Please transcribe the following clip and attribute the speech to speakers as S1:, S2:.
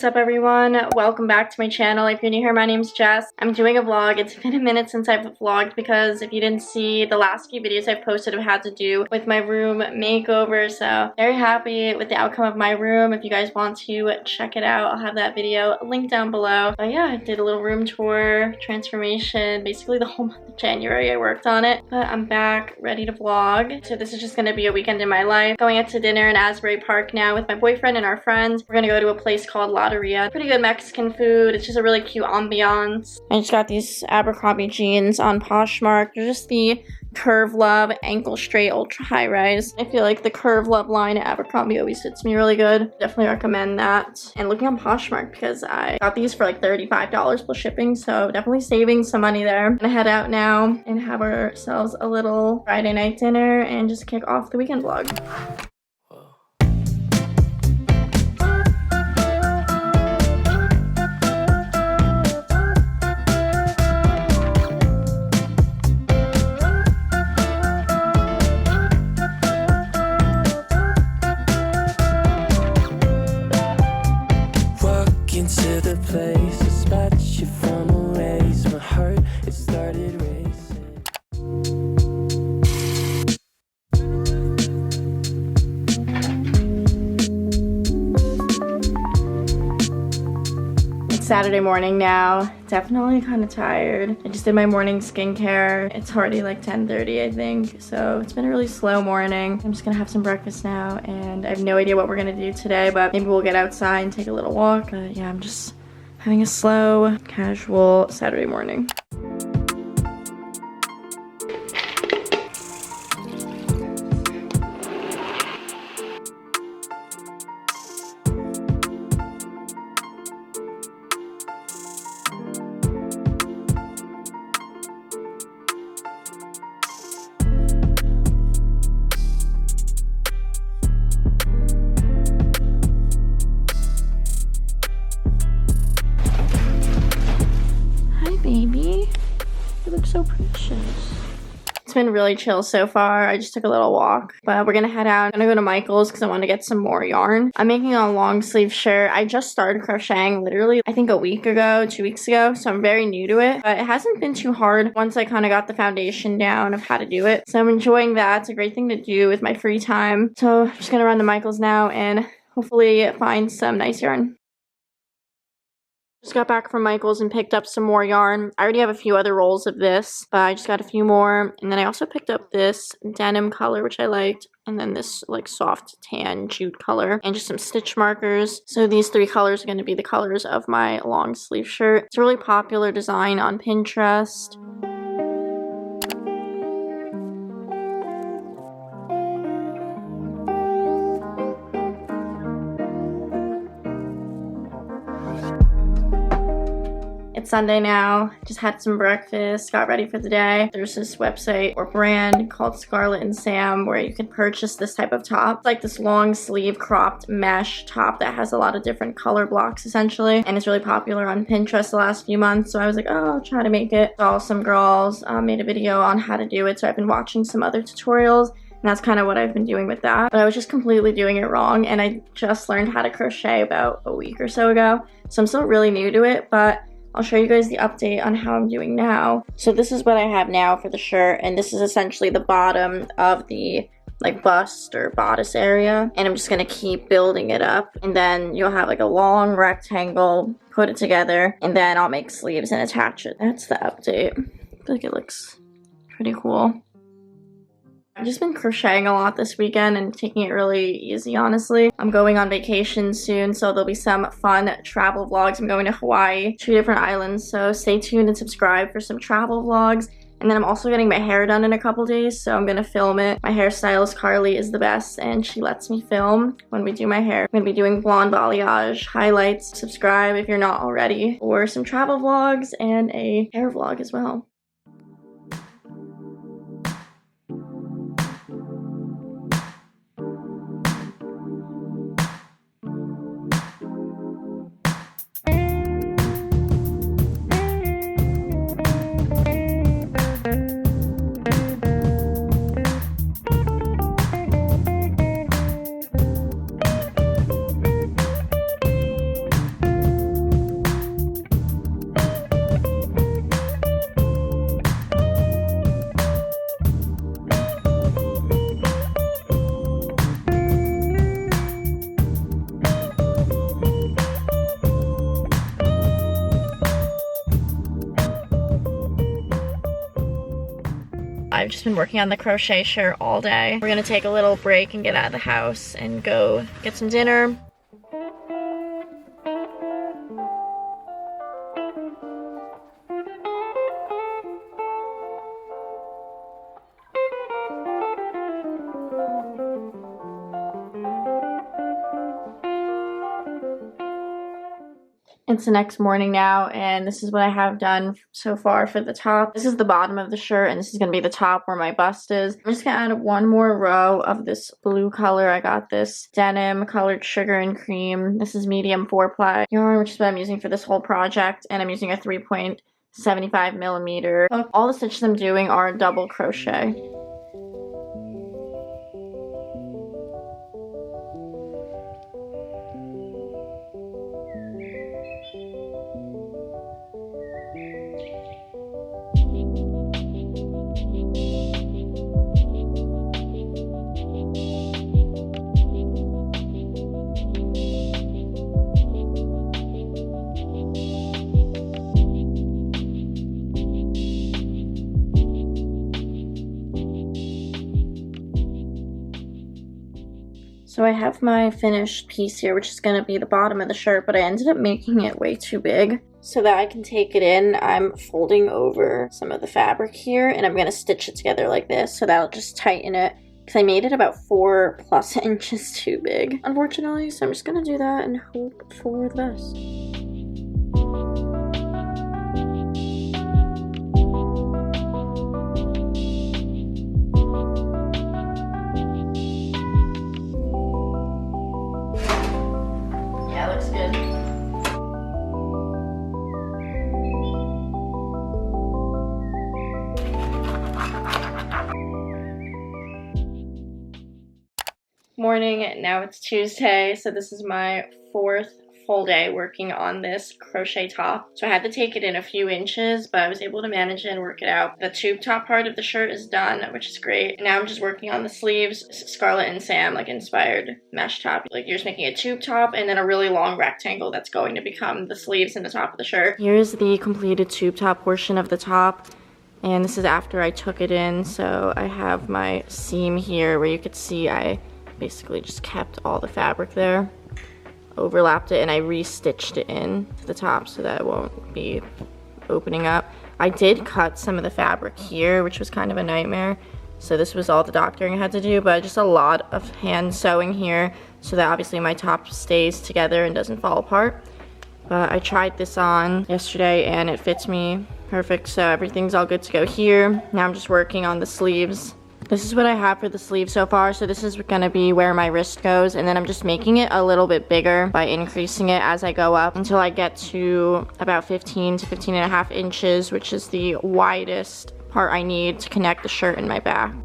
S1: What's up everyone? Welcome back to my channel. If you're new here, my name's Jess. I'm doing a vlog. It's been a minute since I've vlogged because if you didn't see, the last few videos I've posted have had to do with my room makeover. So very happy with the outcome of my room. If you guys want to check it out, I'll have that video linked down below. But yeah, I did a little room tour, transformation, basically the whole month of January I worked on it. But I'm back, ready to vlog. So this is just gonna be a weekend in my life. Going out to dinner in Asbury Park now with my boyfriend and our friends. We're gonna go to a place called Loteria. Pretty good Mexican food. It's just a really cute ambiance. I just got these Abercrombie jeans on Poshmark. They're just the Curve Love ankle straight ultra high rise. I feel like the Curve Love line at Abercrombie always fits me really good. Definitely recommend that. And looking on Poshmark because I got these for like $35 plus shipping, so definitely saving some money there. I'm gonna head out now and have ourselves a little Friday night dinner and just kick off the weekend vlog.
S2: To the place, a spot you from a ways. My heart, it started racing.
S1: It's Saturday morning now. Definitely kind of tired. I just did my morning skincare. It's already like 10:30 I think, so it's been a really slow morning. I'm just gonna have some breakfast now and I have no idea what we're gonna do today, but maybe we'll get outside and take a little walk. But yeah, I'm just having a slow, casual Saturday morning. Baby, you look so precious. It's been really chill so far. I just took a little walk, but we're gonna head out. I'm gonna go to Michael's because I want to get some more yarn. I'm making a long sleeve shirt. I just started crocheting literally I think a week ago, 2 weeks ago, so I'm very new to it, but it hasn't been too hard once I kind of got the foundation down of how to do it. So I'm enjoying that. It's a great thing to do with my free time. So I'm just gonna run to Michael's now and hopefully find some nice yarn. Just got back from Michael's and picked up some more yarn. I already have a few other rolls of this, but I just got a few more. And then I also picked up this denim color, which I liked. And then this like soft tan jute color and just some stitch markers. So these three colors are going to be the colors of my long sleeve shirt. It's a really popular design on Pinterest. It's Sunday now. Just had some breakfast, got ready for the day. There's this website or brand called Scarlet and Sam where you can purchase this type of top. It's like this long sleeve cropped mesh top that has a lot of different color blocks essentially. And it's really popular on Pinterest the last few months. So I was like, oh, I'll try to make it. Saw some girls made a video on how to do it. So I've been watching some other tutorials. And that's kind of what I've been doing with that. But I was just completely doing it wrong. And I just learned how to crochet about a week or so ago. So I'm still really new to it, but I'll show you guys the update on how I'm doing now. So this is what I have now for the shirt, and this is essentially the bottom of the like bust or bodice area. And I'm just gonna keep building it up, and then you'll have like a long rectangle, put it together, and then I'll make sleeves and attach it. That's the update. I feel like it looks pretty cool. I've just been crocheting a lot this weekend and taking it really easy, honestly. I'm going on vacation soon, so there'll be some fun travel vlogs. I'm going to Hawaii, 2 different islands, so stay tuned and subscribe for some travel vlogs. And then I'm also getting my hair done in a couple days, so I'm gonna film it. My hairstylist, Carly, is the best, and she lets me film when we do my hair. I'm gonna be doing blonde balayage, highlights. Subscribe if you're not already, for some travel vlogs and a hair vlog as well. I've just been working on the crochet shirt all day. We're gonna take a little break and get out of the house and go get some dinner. It's the next morning now, and this is what I have done so far for the top. This is the bottom of the shirt, and this is going to be the top where my bust is. I'm just going to add one more row of this blue color. I got this denim colored sugar and cream. This is medium 4-ply yarn, which is what I'm using for this whole project, and I'm using a 3.75 millimeter. All the stitches I'm doing are double crochet. So I have my finished piece here, which is going to be the bottom of the shirt, but I ended up making it way too big. So that I can take it in, I'm folding over some of the fabric here, and I'm going to stitch it together like this, so that'll just tighten it, because I made it about 4+ inches too big, unfortunately, so I'm just going to do that and hope for the best. Morning, now it's Tuesday, so this is my 4th full day working on this crochet top. So I had to take it in a few inches, but I was able to manage it and work it out. The tube top part of the shirt is done, which is great. And now I'm just working on the sleeves. Scarlet and Sam like inspired mesh top. Like you're just making a tube top and then a really long rectangle that's going to become the sleeves and the top of the shirt. Here's the completed tube top portion of the top. And this is after I took it in, so I have my seam here where you could see I basically just kept all the fabric there, overlapped it, and I re-stitched it in to the top so that it won't be opening up. I did cut some of the fabric here, which was kind of a nightmare, so this was all the doctoring I had to do, but just a lot of hand sewing here so that obviously my top stays together and doesn't fall apart. But I tried this on yesterday and it fits me perfect, so everything's all good to go here. Now I'm just working on the sleeves. This is what I have for the sleeve so far, so this is gonna be where my wrist goes, and then I'm just making it a little bit bigger by increasing it as I go up until I get to about 15 to 15.5 inches, which is the widest part I need to connect the shirt and my back.